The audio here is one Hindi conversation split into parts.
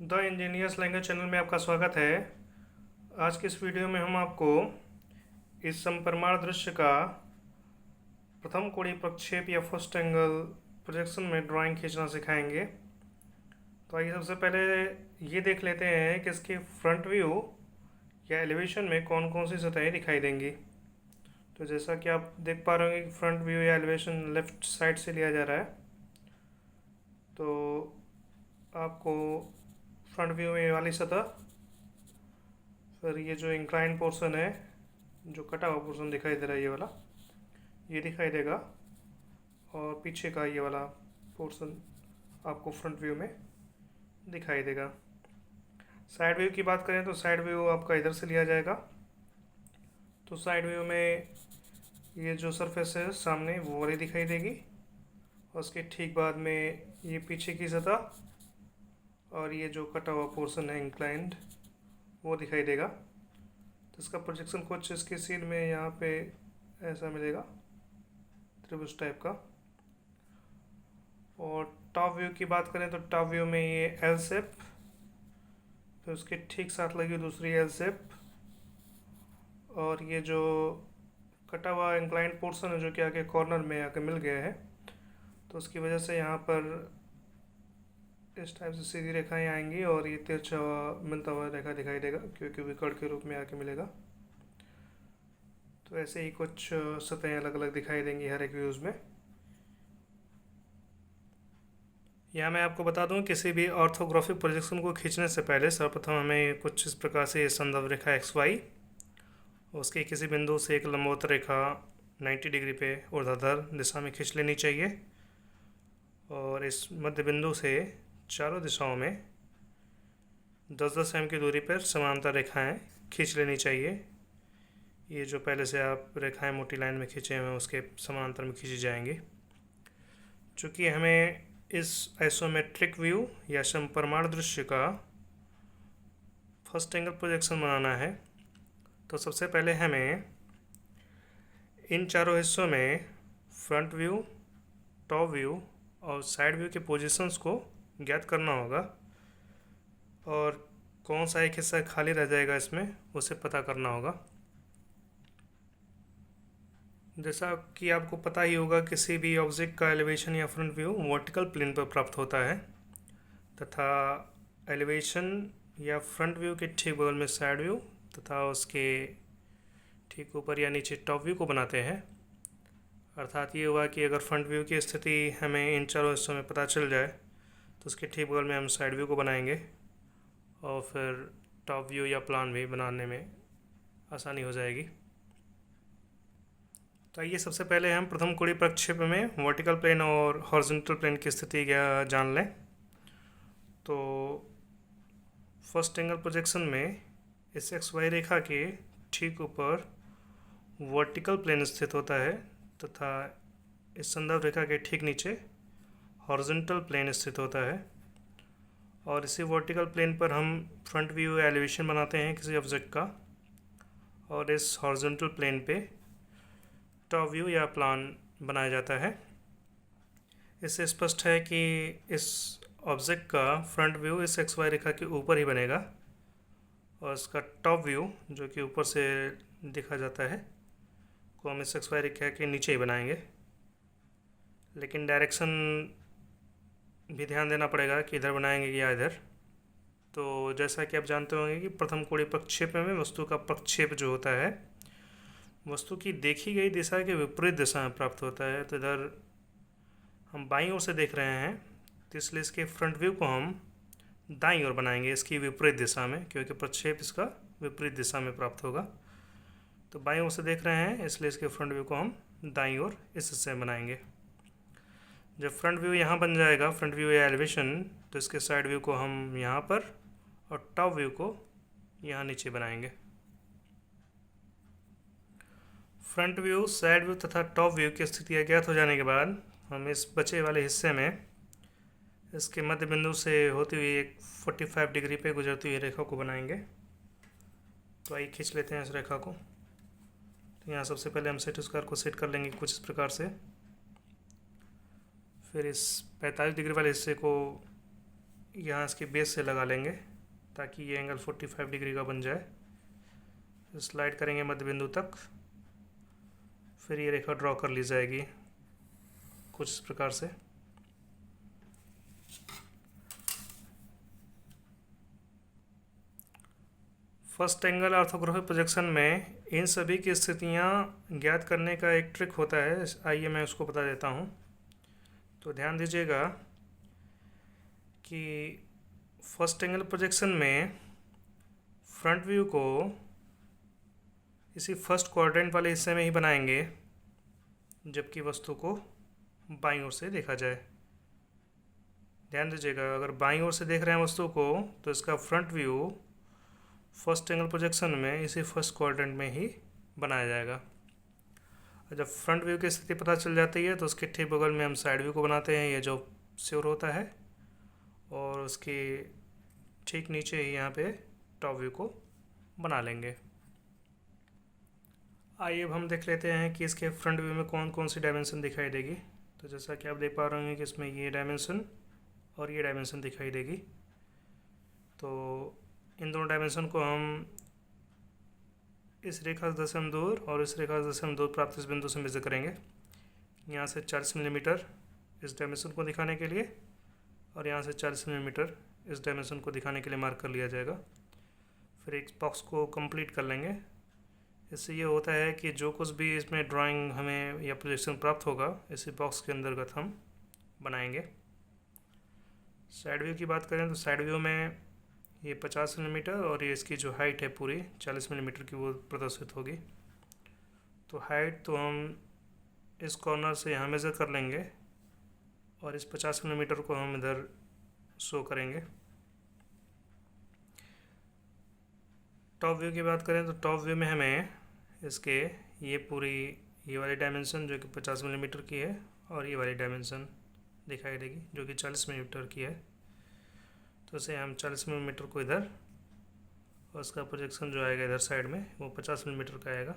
द इंजीनियर्स लैंग्वेज चैनल में आपका स्वागत है। आज के इस वीडियो में हम आपको इस समपरिमाण दृश्य का प्रथम कोणीय प्रक्षेप या फर्स्ट एंगल प्रोजेक्शन में ड्राइंग खींचना सिखाएंगे। तो आइए सबसे पहले ये देख लेते हैं कि इसके फ्रंट व्यू या एलिवेशन में कौन कौन सी सतहें दिखाई देंगी। तो जैसा कि आप देख पा रहे होंगे कि फ्रंट व्यू या एलिवेशन लेफ्ट साइड से लिया जा रहा है। तो आपको फ्रंट व्यू में ये वाली सतह, फिर ये जो इंक्लाइन पोर्शन है, जो कटा हुआ पोर्शन दिखाई दे रहा है, ये वाला ये दिखाई देगा, और पीछे का ये वाला पोर्शन आपको फ्रंट व्यू में दिखाई देगा। साइड व्यू की बात करें तो साइड व्यू आपका इधर से लिया जाएगा। तो साइड व्यू में ये जो सरफेस है सामने वो वाली दिखाई देगी, और उसके ठीक बाद में ये पीछे की सतह और ये जो कटा हुआ पोर्शन है इंक्लाइंड वो दिखाई देगा। तो इसका प्रोजेक्शन कुछ इसके सीन में यहाँ पे ऐसा मिलेगा, त्रिभुज टाइप का। और टॉप व्यू की बात करें तो टॉप व्यू में ये एल शेप, तो उसके ठीक साथ लगी दूसरी एल शेप, और ये जो कटा हुआ इंक्लाइंड पोर्शन है जो कि आगे कॉर्नर में आके मिल गया है, तो उसकी वजह से यहाँ पर इस टाइप से सीधी रेखाएं आएंगी और ये तिरछा मिलता हुआ रेखा दिखाई देगा, क्योंकि विकर्ण के रूप में आके मिलेगा। तो ऐसे ही कुछ सतहें अलग अलग दिखाई देंगी हर एक व्यूज़ में। यहाँ मैं आपको बता दूँ, किसी भी ऑर्थोग्राफिक प्रोजेक्शन को खींचने से पहले सर्वप्रथम हमें कुछ इस प्रकार से संदर्भ रेखा एक्स वाई, उसके किसी बिंदु से एक लंबवत रेखा 90 डिग्री पे ऊर्ध्वाधर दिशा में खींच लेनी चाहिए, और इस मध्य बिंदु से चारों दिशाओं में 10-10 एम की दूरी पर समांतर रेखाएं खींच लेनी चाहिए। ये जो पहले से आप रेखाएं मोटी लाइन में खींचे हुए हैं उसके समांतर में खींची जाएंगी। चूँकि हमें इस आइसोमेट्रिक व्यू या समपरिमाण दृश्य का फर्स्ट एंगल प्रोजेक्शन बनाना है, तो सबसे पहले हमें इन चारों हिस्सों में फ्रंट व्यू, टॉप व्यू और साइड व्यू के पोजीशंस को ज्ञात करना होगा, और कौन सा एक हिस्सा खाली रह जाएगा इसमें उसे पता करना होगा। जैसा कि आपको पता ही होगा, किसी भी ऑब्जेक्ट का एलिवेशन या फ्रंट व्यू वर्टिकल प्लेन पर प्राप्त होता है, तथा एलिवेशन या फ्रंट व्यू के ठीक बगल में साइड व्यू तथा उसके ठीक ऊपर या नीचे टॉप व्यू को बनाते हैं। अर्थात ये हुआ कि अगर फ्रंट व्यू की स्थिति हमें इन चारों हिस्सों में पता चल जाए तो उसके ठीक बगल में हम साइड व्यू को बनाएंगे, और फिर टॉप व्यू या प्लान भी बनाने में आसानी हो जाएगी। तो आइए सबसे पहले हम प्रथम कोणीय प्रक्षेप में वर्टिकल प्लेन और हॉरिजॉन्टल प्लेन की स्थिति जान लें। तो फर्स्ट एंगल प्रोजेक्शन में इस एक्स वाई रेखा के ठीक ऊपर वर्टिकल प्लेन स्थित होता है, तथा इस संदर्भ रेखा के ठीक नीचे हॉरिजॉन्टल प्लेन स्थित होता है, और इसी वर्टिकल प्लेन पर हम फ्रंट व्यू या एलिवेशन बनाते हैं किसी ऑब्जेक्ट का, और इस हॉरिजॉन्टल प्लेन पे टॉप व्यू या प्लान बनाया जाता है। इससे स्पष्ट है कि इस ऑब्जेक्ट का फ्रंट व्यू इस एक्स वाई रेखा के ऊपर ही बनेगा, और इसका टॉप व्यू जो कि ऊपर से देखा जाता है को हम इस एक्स वाई रेखा के नीचे ही बनाएंगे। लेकिन डायरेक्शन भी ध्यान देना पड़ेगा कि इधर बनाएंगे या इधर। तो जैसा कि आप जानते होंगे कि प्रथम कोणीय प्रक्षेप में वस्तु का प्रक्षेप जो होता है वस्तु की देखी गई दिशा के विपरीत दिशा में प्राप्त होता है। तो इधर हम बाईं ओर से देख रहे हैं, तो इसलिए इसके फ्रंट व्यू को हम दाईं ओर बनाएंगे, इसकी विपरीत दिशा में, क्योंकि प्रक्षेप इसका विपरीत दिशा में प्राप्त होगा। तो बाईं ओर से देख रहे हैं इसलिए इसके फ्रंट व्यू को हम दाईं ओर इस हिस्से में बनाएंगे। जब फ्रंट व्यू यहाँ बन जाएगा, फ्रंट व्यू या एलिवेशन, तो इसके साइड व्यू को हम यहाँ पर और टॉप व्यू को यहाँ नीचे बनाएंगे। फ्रंट व्यू, साइड व्यू तथा टॉप व्यू की स्थिति ज्ञात हो जाने के बाद हम इस बचे वाले हिस्से में इसके मध्य बिंदु से होती हुई एक 45 डिग्री पे गुजरती हुई रेखा को बनाएंगे। तो आइए खींच लेते हैं इस रेखा को। तो यहाँ सबसे पहले हम सेट स्क्वायर को सेट कर लेंगे कुछ इस प्रकार से। फिर इस 45 डिग्री वाले हिस्से को यहाँ इसके बेस से लगा लेंगे ताकि ये एंगल 45 डिग्री का बन जाए। स्लाइड करेंगे मध्य बिंदु तक, फिर ये रेखा ड्रॉ कर ली जाएगी कुछ इस प्रकार से। फर्स्ट एंगल ऑर्थोग्राफिक प्रोजेक्शन में इन सभी की स्थितियाँ ज्ञात करने का एक ट्रिक होता है, आइए मैं उसको बता देता हूँ। तो ध्यान दीजिएगा कि फर्स्ट एंगल प्रोजेक्शन में फ्रंट व्यू को इसी फर्स्ट क्वाड्रेंट वाले हिस्से में ही बनाएंगे जबकि वस्तु को बाईं ओर से देखा जाए। ध्यान दीजिएगा, अगर बाईं ओर से देख रहे हैं वस्तु को तो इसका front view first angle projection में इसी फर्स्ट क्वाड्रेंट में ही बनाया जाएगा। जब फ्रंट व्यू की स्थिति पता चल जाती है तो उसके ठीक बगल में हम साइड व्यू को बनाते हैं, ये जो श्योर होता है, और उसके ठीक नीचे ही यहाँ पे टॉप व्यू को बना लेंगे। आइए अब हम देख लेते हैं कि इसके फ्रंट व्यू में कौन कौन सी डायमेंशन दिखाई देगी। तो जैसा कि आप देख पा रहे हैं कि इसमें ये डायमेंशन और ये डायमेंशन दिखाई देगी। तो इन दोनों डायमेंशन को हम इस रेखा से 10 mm दूर और इस रेखा से 10 mm दूर प्राप्त इस बिंदु से मेजर करेंगे। यहाँ से 40 मिलीमीटर इस डायमेंशन को दिखाने के लिए और यहाँ से 40 मिलीमीटर इस डायमेंशन को दिखाने के लिए मार्क कर लिया जाएगा। फिर एक बॉक्स को कंप्लीट कर लेंगे। इससे ये होता है कि जो कुछ भी इसमें ड्राइंग हमें या प्रोजेक्शन प्राप्त होगा इसी बॉक्स के अंतर्गत हम बनाएंगे। साइड व्यू की बात करें तो साइड व्यू में ये 50 मिलीमीटर और ये इसकी जो हाइट है पूरी 40 मिलीमीटर की वो प्रदर्शित होगी। तो हाइट तो हम इस कॉर्नर से यहाँ मेज़र कर लेंगे और इस 50 मिलीमीटर को हम इधर शो करेंगे। टॉप व्यू की बात करें तो टॉप व्यू में हमें इसके ये पूरी ये वाली डायमेंशन जो कि 50 मिलीमीटर की है और ये वाली डायमेंशन दिखाई देगी जो कि 40 मिलीमीटर की है। तो इसे हम 40 मिलीमीटर को इधर और उसका प्रोजेक्शन जो आएगा इधर साइड में वो 50 मिलीमीटर का आएगा।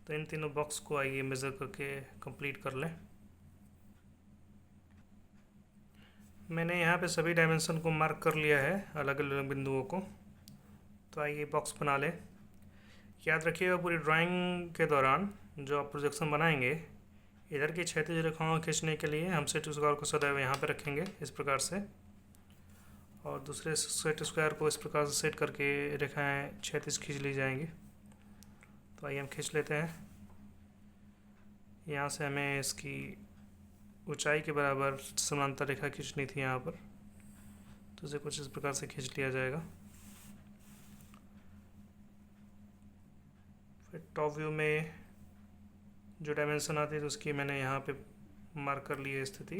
तो इन तीनों बॉक्स को आइए मेज़र करके कंप्लीट कर लें। मैंने यहाँ पे सभी डायमेंशन को मार्क कर लिया है अलग अलग बिंदुओं को। तो आइए बॉक्स बना लें। याद रखिएगा पूरी ड्राइंग के दौरान जो आप प्रोजेक्शन बनाएंगे इधर की क्षैतिज रेखाओं खींचने के लिए हम सेट स्क्वायर को सदैव यहाँ पे रखेंगे इस प्रकार से, और दूसरे सेट स्क्वायर को इस प्रकार से सेट करके रेखाएं क्षैतिज खींच ली जाएंगी। तो आइए हम खींच लेते हैं। यहाँ से हमें इसकी ऊंचाई के बराबर समांतर रेखा खींचनी थी यहाँ पर, तो इसे कुछ इस प्रकार से खींच लिया जाएगा। फिर टॉप व्यू में जो डायमेंशन आती है तो उसकी मैंने यहाँ पे मार्क कर ली है स्थिति।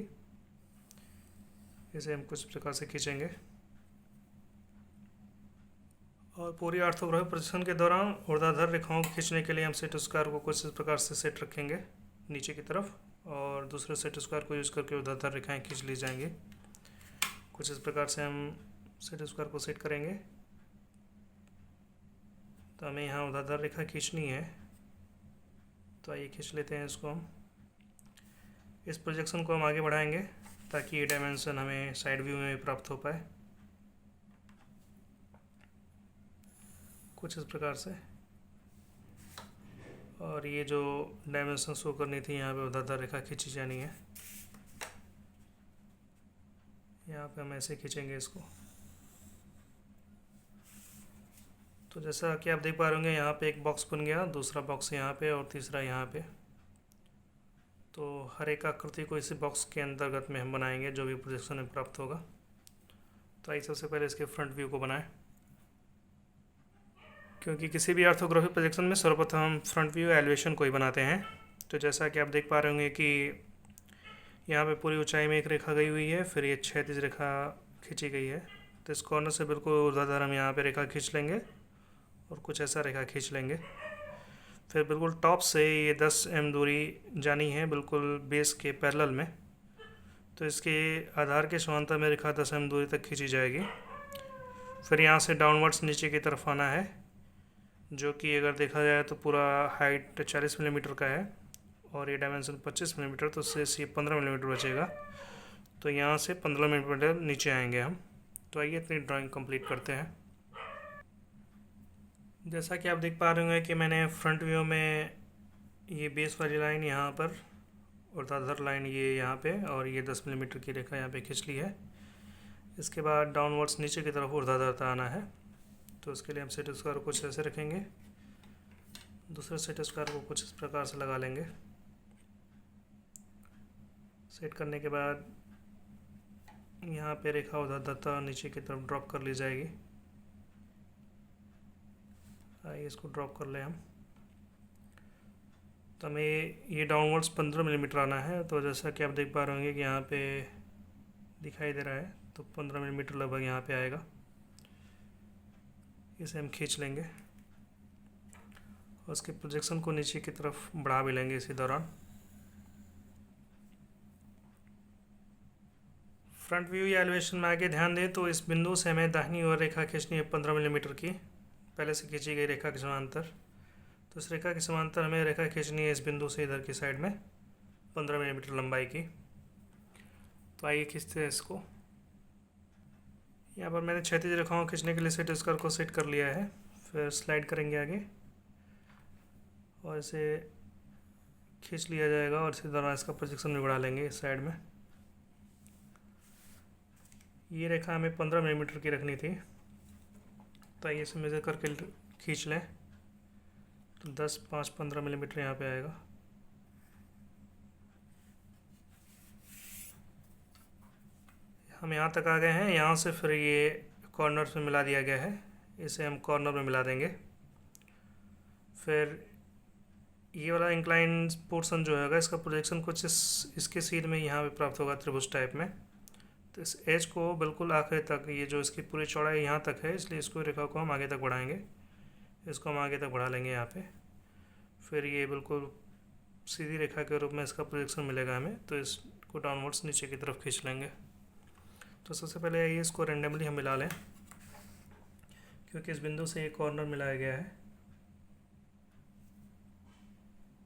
इसे हम कुछ प्रकार से खींचेंगे और पूरी ऑर्थोग्राफिक प्रोजेक्शन के दौरान ऊर्ध्वाधर रेखाओं को खींचने के लिए हम सेट स्क्वायर को कुछ इस प्रकार से सेट रखेंगे नीचे की तरफ, और दूसरे सेट स्क्वायर को यूज करके ऊर्ध्वाधर रेखाएं खींच ली जाएंगी। कुछ इस प्रकार से हम सेट स्क्वायर को सेट करेंगे। तो हमें यहाँ ऊर्ध्वाधर रेखा खींचनी है, तो आइए खींच लेते हैं इसको हम। इस प्रोजेक्शन को हम आगे बढ़ाएंगे ताकि ये डायमेंशन हमें साइड व्यू में प्राप्त हो पाए कुछ इस प्रकार से। और ये जो डायमेंशन शो करनी थी यहाँ पे ऊर्ध्वाधर रेखा खींची जानी है, यहाँ पे हम ऐसे खींचेंगे इसको। तो जैसा कि आप देख पा रहे होंगे यहाँ पे एक बॉक्स बन गया, दूसरा बॉक्स यहाँ पे और तीसरा यहाँ पे। तो हर एक आकृति को इसी बॉक्स के अंतर्गत में हम बनाएंगे जो भी प्रोजेक्शन में प्राप्त होगा। तो आइए सबसे पहले इसके फ्रंट व्यू को बनाएं, क्योंकि किसी भी ऑर्थोग्राफिक प्रोजेक्शन में सर्वप्रथम हम फ्रंट व्यू एलिवेशन को ही बनाते हैं। तो जैसा कि आप देख पा रहे होंगे कि यहाँ पे पूरी ऊंचाई में एक रेखा गई हुई है, फिर ये क्षैतिज रेखा खींची गई है। तो इस कॉर्नर से बिल्कुल ऊर्ध्वाधर हम यहाँ पे रेखा खींच लेंगे और कुछ ऐसा रेखा खींच लेंगे। फिर बिल्कुल टॉप से ये 10 mm दूरी जानी है बिल्कुल बेस के पैरेलल में। तो इसके आधार के समांतर में रेखा 10 mm दूरी तक खींची जाएगी। फिर यहाँ से डाउनवर्ड्स नीचे की तरफ आना है, जो कि अगर देखा जाए तो पूरा हाइट 40 मिलीमीटर का है और ये डायमेंशन 25 मिलीमीटर, तो उससे 15 मिलीमीटर बचेगा। तो तो यहाँ से 15 मिलीमीटर नीचे आएंगे हम। तो आइए अपनी ड्राइंग कंप्लीट करते हैं। जैसा कि आप देख पा रहे होंगे कि मैंने फ्रंट व्यू में ये बेस वाली लाइन यहाँ पर और ऊर्ध्वाधर लाइन ये यहाँ पे और ये 10 मिलीमीटर की रेखा यहाँ पे खींच ली है। इसके बाद डाउनवर्ड्स नीचे की तरफ ऊर्ध्वाधर आना है। तो उसके लिए हम सेट स्क्वायर को कुछ ऐसे रखेंगे, दूसरे सेट स्क्वायर को कुछ इस प्रकार से लगा लेंगे। सेट करने के बाद यहाँ पे रेखा ऊर्ध्वाधर नीचे की तरफ ड्रॉप कर ली जाएगी। आइए इसको ड्रॉप कर लें हम। तो हमें ये डाउनवर्ड्स 15 मिलीमीटर आना है। तो जैसा कि आप देख पा रहे होंगे कि यहाँ पे दिखाई दे रहा है, तो 15 मिलीमीटर लगभग यहाँ पे आएगा। इसे हम खींच लेंगे और उसके प्रोजेक्शन को नीचे की तरफ बढ़ा भी लेंगे इसी दौरान। फ्रंट व्यू या एलिवेशन में आगे ध्यान दें तो इस बिंदु से हमें दाहिनी ओर रेखा खींचनी है 15 मिलीमीटर की, पहले से खींची गई रेखा के समांतर। तो इस रेखा के समांतर हमें रेखा खींचनी है इस बिंदु से इधर की साइड में 15 मिलीमीटर लंबाई की। तो आइए खींचते हैं इसको। यहाँ पर मैंने क्षैतिज रेखाओं खींचने के लिए सेट स्क्वायर को सेट कर लिया है। फिर स्लाइड करेंगे आगे और इसे खींच लिया जाएगा और इसी दौरान इसका प्रोजेक्शन भी बढ़ा लेंगे इस साइड में। ये रेखा हमें 15 मिलीमीटर की रखनी थी। तो आइए इसे मेजर करके खींच लें। तो 10, 5, 15 मिलीमीटर यहाँ पे आएगा। हम यहाँ तक आ गए हैं। यहाँ से फिर ये कॉर्नर में मिला दिया गया है, इसे हम कॉर्नर में मिला देंगे। फिर ये वाला इंक्लाइन पोर्शन जो होगा इसका प्रोजेक्शन कुछ इसके सीध में यहाँ पे प्राप्त होगा त्रिभुज टाइप में। तो इस एज को बिल्कुल आखिर तक, ये जो इसकी पूरी चौड़ाई यहाँ तक है, इसलिए इसको रेखा को हम आगे तक बढ़ाएंगे। इसको हम आगे तक बढ़ा लेंगे यहाँ पे। फिर ये बिल्कुल सीधी रेखा के रूप में इसका प्रोजेक्शन मिलेगा हमें। तो इसको डाउनवर्ड्स नीचे की तरफ खींच लेंगे। तो सबसे पहले ये इसको रेंडमली हम मिला लें, क्योंकि इस बिंदु से एक कॉर्नर मिलाया गया है।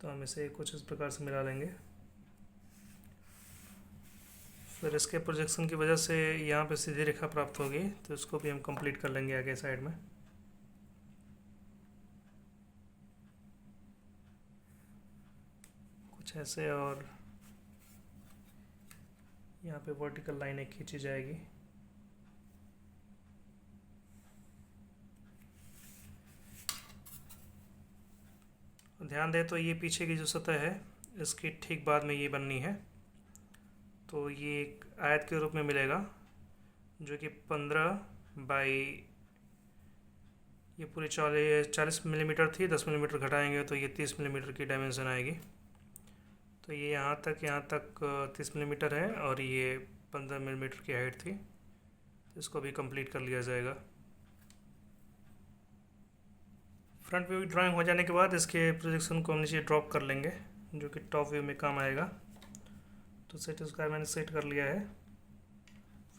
तो हम इसे कुछ इस प्रकार से मिला लेंगे। फिर इसके प्रोजेक्शन की वजह से यहाँ पे सीधी रेखा प्राप्त होगी, तो इसको भी हम कंप्लीट कर लेंगे आगे साइड में। कुछ ऐसे, और यहाँ पे वर्टिकल लाइन एक खींची जाएगी। ध्यान दें तो ये पीछे की जो सतह है इसकी ठीक बाद में ये बननी है। तो ये एक आयत के रूप में मिलेगा जो कि 15 बाई, ये पूरी 40 मिलीमीटर थी, 10 मिलीमीटर घटाएंगे तो ये 30 मिलीमीटर की डायमेंशन आएगी। तो ये यहाँ तक 30 मिलीमीटर है और ये 15 मिलीमीटर की हाइट थी। तो इसको भी कंप्लीट कर लिया जाएगा। फ्रंट व्यू ड्राइंग हो जाने के बाद इसके प्रोजेक्शन को हम नीचे ड्रॉप कर लेंगे, जो कि टॉप व्यू में काम आएगा। तो सेट स्क्वायर मैंने सेट कर लिया है।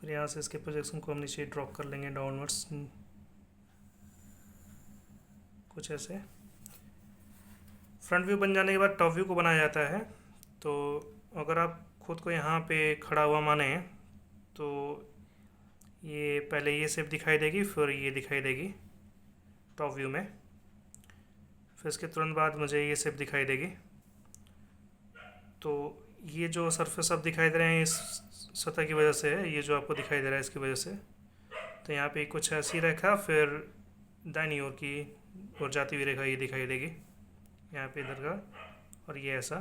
फिर यहाँ से इसके प्रोजेक्शन को हम नीचे ड्रॉप कर लेंगे डाउनवर्ड्स, कुछ ऐसे। फ्रंट व्यू बन जाने के बाद टॉप व्यू को बनाया जाता है। तो अगर आप खुद को यहाँ पे खड़ा हुआ माने तो ये पहले ये शेप दिखाई देगी, फिर ये दिखाई देगी टॉप व्यू में। फिर इसके तुरंत बाद मुझे ये शेप दिखाई देगी। तो ये जो सरफेस अब दिखाई दे रहे हैं इस सतह की वजह से है, ये जो आपको दिखाई दे रहा है इसकी वजह से। तो यहाँ पे कुछ ऐसी रेखा, फिर दाहिनी ओर की और जाती हुई रेखा ये दिखाई देगी यहाँ पे इधर का, और ये ऐसा।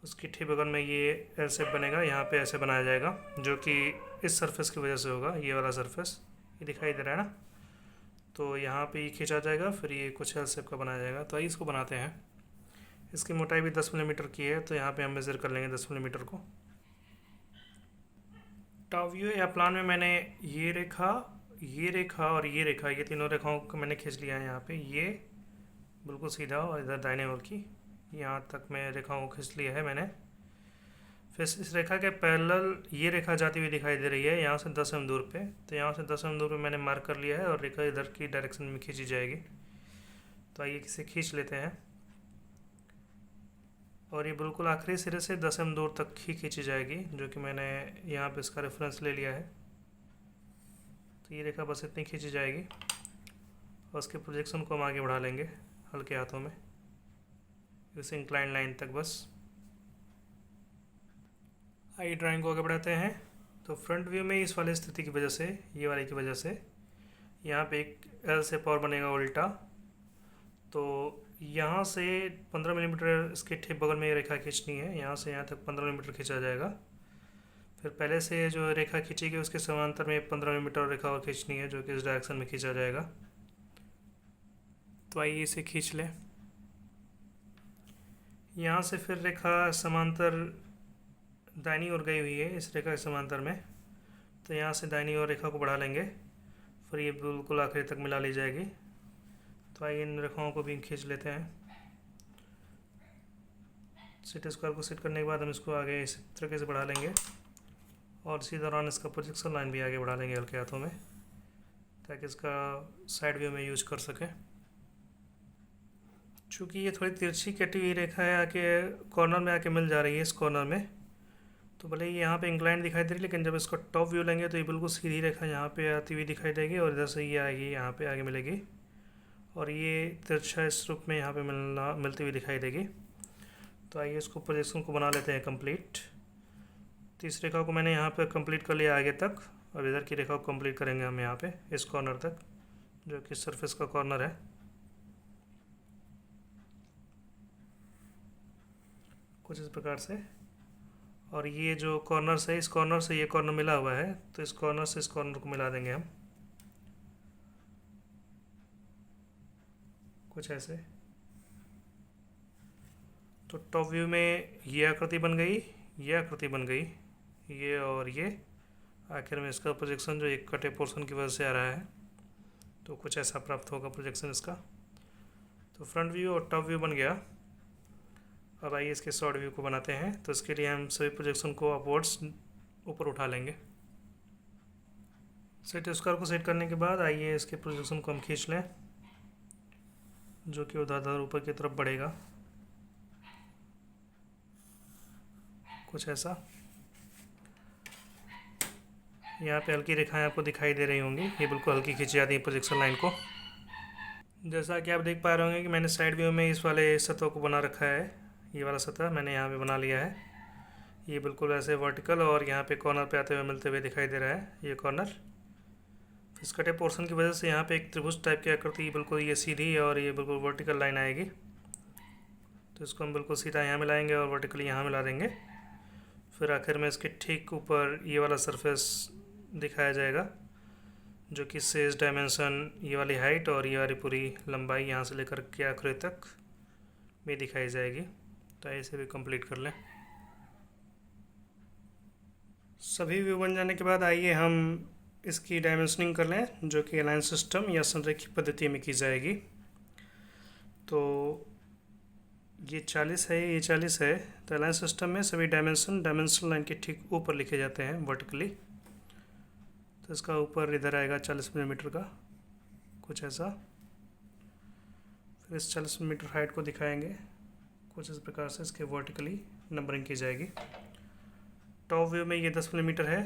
उसकी ठीक बगल में ये एल शेप बनेगा, यहाँ पे ऐसे बनाया जाएगा, जो कि इस सरफेस की वजह से होगा। ये वाला सरफेस ये दिखाई दे रहा है ना, तो यहाँ पे ये खींचा जाएगा, फिर ये कुछ एल शेप का बनाया जाएगा। तो आइए इसको बनाते हैं। इसकी मोटाई भी 10 मिलीमीटर की है, तो यहाँ पे हम मेज़र कर लेंगे 10 मिलीमीटर को। टॉप व्यू या प्लान में मैंने ये रेखा और ये रेखा, ये तीनों रेखाओं को मैंने खींच लिया है। यहाँ पे ये बिल्कुल सीधा और इधर दाहिने ओर की यहाँ तक मैं रेखाओं को खींच लिया है मैंने। फिर इस रेखा के पैरेलल ये रेखा जाती हुई दिखाई दे रही है यहाँ से 10 एम दूर पे। तो यहाँ से 10 एम दूर पे मैंने मार्क कर लिया है और रेखा इधर की डायरेक्शन में खींची जाएगी। तो आइए इसे खींच लेते हैं और ये बिल्कुल आखिरी सिरे से 10 mm दूर तक ही खींची जाएगी, जो कि मैंने यहाँ पे इसका रेफरेंस ले लिया है। तो ये रेखा बस इतनी खींची जाएगी और उसके प्रोजेक्शन को हम आगे बढ़ा लेंगे हल्के हाथों में इस इंक्लाइन लाइन तक बस। आइए ड्राइंग को आगे बढ़ाते हैं। तो फ्रंट व्यू में इस वाली स्थिति की वजह से, ये वाली की वजह से यहाँ पे एक एल शेप और बनेगा उल्टा। तो यहाँ से 15 मिलीमीटर इसके ठीक बगल में ये रेखा खींचनी है, यहाँ से यहाँ तक 15 मिलीमीटर खींचा जाएगा। फिर पहले से जो रेखा खींची गई उसके समांतर में 15 मिलीमीटर रेखा और खींचनी है, जो कि इस डायरेक्शन में खींचा जाएगा। तो आइए इसे खींच लें। यहाँ से फिर रेखा समांतर दाहिनी ओर गई हुई है इस रेखा के समांतर में, तो यहाँ से दाहिनी ओर रेखा को बढ़ा लेंगे, फिर ये बिल्कुल आखिरी तक मिला ली जाएगी। तो आइए इन रेखाओं को भी खींच लेते हैं। सेट स्क्वायर को सेट करने के बाद हम इसको आगे इस तरीके से बढ़ा लेंगे और इसी दौरान इसका प्रोजेक्शन लाइन भी आगे बढ़ा लेंगे हल्के हाथों में, ताकि इसका साइड व्यू में यूज कर सकें। चूँकि ये थोड़ी तिरछी कटी हुई रेखा है, आके कॉर्नर में आके मिल जा रही है इस कॉर्नर में, तो भले ही यहाँ पे इंक्लाइन दिखाई दे रही है, लेकिन जब इसका टॉप व्यू लेंगे तो ये बिल्कुल सीधी रेखा यहाँ पे आती हुई दिखाई देगी और इधर से ये आएगी, यहाँ पे आगे मिलेगी और ये तिरछा इस रूप में यहाँ पे मिलती हुई दिखाई देगी। तो आइए इसको प्रोजेक्शन को बना लेते हैं कंप्लीट। तो इस रेखा को मैंने यहाँ पे कंप्लीट कर लिया आगे तक, और इधर की रेखा को कंप्लीट करेंगे हम यहाँ पे इस कॉर्नर तक, जो कि सरफेस का कॉर्नर है। कुछ इस प्रकार से। और ये जो कॉर्नर से इस कॉर्नर से ये कॉर्नर मिला हुआ है, तो इस कॉर्नर से इस कॉर्नर को मिला देंगे हम कुछ ऐसे। तो टॉप व्यू में ये आकृति बन गई, ये आकृति बन गई, ये और ये आखिर में इसका प्रोजेक्शन जो एक कटे पोर्शन की वजह से आ रहा है, तो कुछ ऐसा प्राप्त होगा प्रोजेक्शन इसका। तो फ्रंट व्यू और टॉप व्यू बन गया। अब आइए इसके शॉर्ट व्यू को बनाते हैं। तो इसके लिए हम सभी प्रोजेक्शन को अपवर्ड्स ऊपर उठा लेंगे। सेट स्क्वायर को सेट करने के बाद आइए इसके प्रोजेक्शन को हम खींच लें, जो कि उधर ऊपर की तरफ बढ़ेगा कुछ ऐसा। यहाँ पे हल्की रेखाएं आपको दिखाई दे रही होंगी, ये बिल्कुल हल्की खींची जाती है प्रोजेक्शन लाइन को। जैसा कि आप देख पा रहे होंगे कि मैंने साइड व्यू में इस वाले सतह को बना रखा है, ये वाला सतह मैंने यहाँ पे बना लिया है। ये बिल्कुल ऐसे वर्टिकल और यहाँ पे कॉर्नर पे आते हुए मिलते हुए दिखाई दे रहा है ये कॉर्नर। इस कटे पोर्शन की वजह से यहाँ पे एक त्रिभुज टाइप की आकृति बिल्कुल ये सीधी और ये बिल्कुल वर्टिकल लाइन आएगी। तो इसको हम बिल्कुल सीधा यहाँ मिलाएंगे और वर्टिकली यहाँ मिला देंगे। फिर आखिर में इसके ठीक ऊपर ये वाला सरफेस दिखाया जाएगा, जो कि शेष डायमेंशन, ये वाली हाइट और ये वाली पूरी लंबाई यहाँ से लेकर के आखिरी तक भी दिखाई जाएगी। तो ऐसे भी कंप्लीट कर लें। सभी व्यू बन जाने के बाद आइए हम इसकी डायमेंशनिंग कर लें, जो कि अलाइन सिस्टम या संरेखित पद्धति में की जाएगी। तो ये 40 है, ये 40 है। तो अलाइन सिस्टम में सभी डायमेंशन लाइन के ठीक ऊपर लिखे जाते हैं वर्टिकली। तो इसका ऊपर इधर आएगा 40 मिलीमीटर का कुछ ऐसा। फिर इस 40 मिलीमीटर हाइट को दिखाएंगे कुछ इस प्रकार से, इसके वर्टिकली नंबरिंग की जाएगी। टॉप व्यू में ये 10 मिलीमीटर है,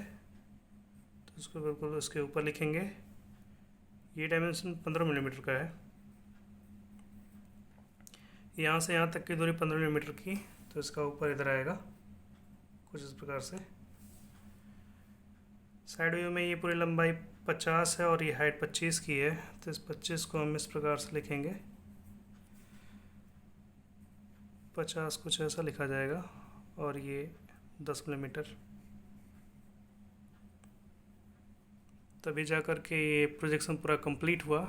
तो इसको बिल्कुल इसके ऊपर लिखेंगे। ये डायमेंशन 15 मिलीमीटर का है, यहाँ से यहाँ तक की दूरी 15 मिलीमीटर की, तो इसका ऊपर इधर आएगा कुछ इस प्रकार से। साइड व्यू में ये पूरी लंबाई 50 है और ये हाइट 25 की है, तो इस 25 को हम इस प्रकार से लिखेंगे, 50 कुछ ऐसा लिखा जाएगा और ये 10 मिलीमीटर। तभी जा कर के ये प्रोजेक्शन पूरा कंप्लीट हुआ।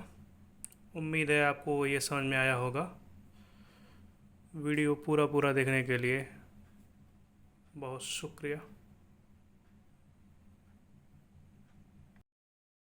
उम्मीद है आपको ये समझ में आया होगा। वीडियो पूरा देखने के लिए बहुत शुक्रिया।